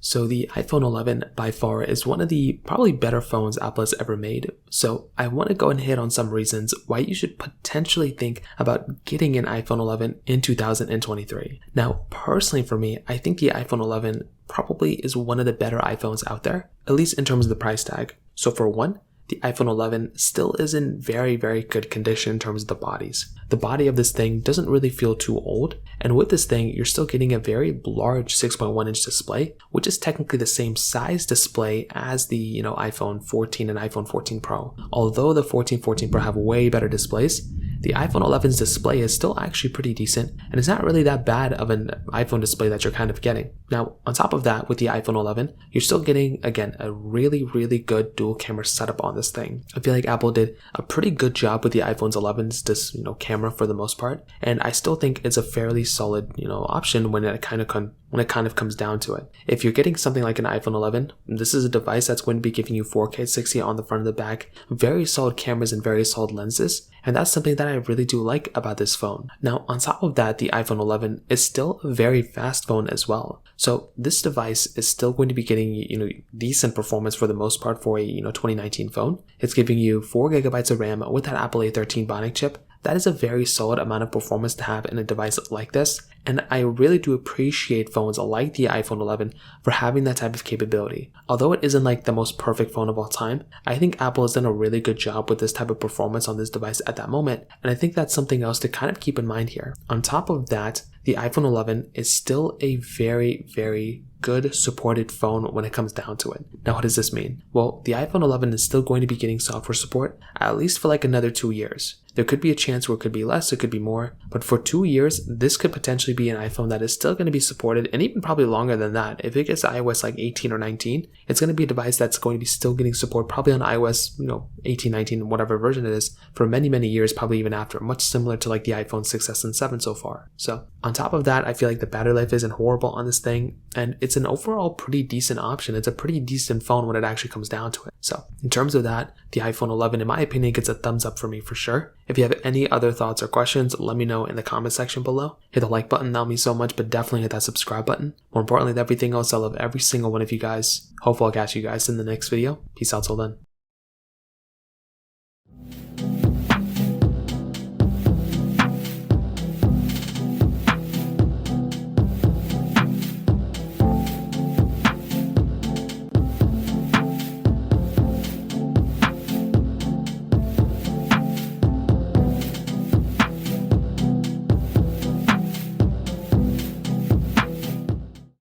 So the iPhone 11 by far is one of the probably better phones Apple has ever made. So I want to go and hit on some reasons why you should potentially think about getting an iPhone 11 in 2023. Now, personally for me, I think the iPhone 11 probably is one of the better iPhones out there, at least in terms of the price tag. So for one, the iPhone 11 still is in very, very good condition in terms of the bodies. The body of this thing doesn't really feel too old, and with this thing, you're still getting a very large 6.1 inch display, which is technically the same size display as the iPhone 14 and iPhone 14 Pro. Although the 14 Pro have way better displays, the iPhone 11's display is still actually pretty decent, and it's not really that bad of an iPhone display that you're kind of getting. Now, on top of that, with the iPhone 11, you're still getting, again, a really, really good dual camera setup on this thing. I feel like Apple did a pretty good job with the iPhone 11's camera for the most part, and I still think it's a fairly solid, option when it kind of comes down to it. If you're getting something like an iPhone 11, this is a device that's going to be giving you 4K 60 on the front and the back, very solid cameras and very solid lenses, and that's something that I really do like about this phone. Now, on top of that, the iPhone 11 is still a very fast phone as well. So this device is still going to be getting, decent performance for the most part for a, 2019 phone. It's giving you 4 gigabytes of RAM with that Apple A13 Bionic chip. That is a very solid amount of performance to have in a device like this, and I really do appreciate phones like the iPhone 11 for having that type of capability. Although it isn't like the most perfect phone of all time, I think Apple has done a really good job with this type of performance on this device at that moment, and I think that's something else to kind of keep in mind here. On top of that, the iPhone 11 is still a very, very good supported phone when it comes down to it. Now, what does this mean? Well, the iPhone 11 is still going to be getting software support at least for like another 2 years. There could be a chance where it could be less, it could be more, but for 2 years, this could potentially be an iPhone that is still going to be supported, and even probably longer than that. If it gets to iOS like 18 or 19, it's going to be a device that's going to be still getting support probably on iOS, 18, 19, whatever version it is, for many, many years, probably even after, much similar to like the iPhone 6s and 7 so far. So on top of that, I feel like the battery life isn't horrible on this thing, and it's an overall pretty decent option. It's a pretty decent phone when it actually comes down to it. So in terms of that, the iPhone 11, in my opinion, gets a thumbs up for me for sure. If you have any other thoughts or questions, let me know in the comment section below. Hit the like button, that'll mean so much, but definitely hit that subscribe button. More importantly than everything else, I love every single one of you guys. Hopefully I'll catch you guys in the next video. Peace out till then.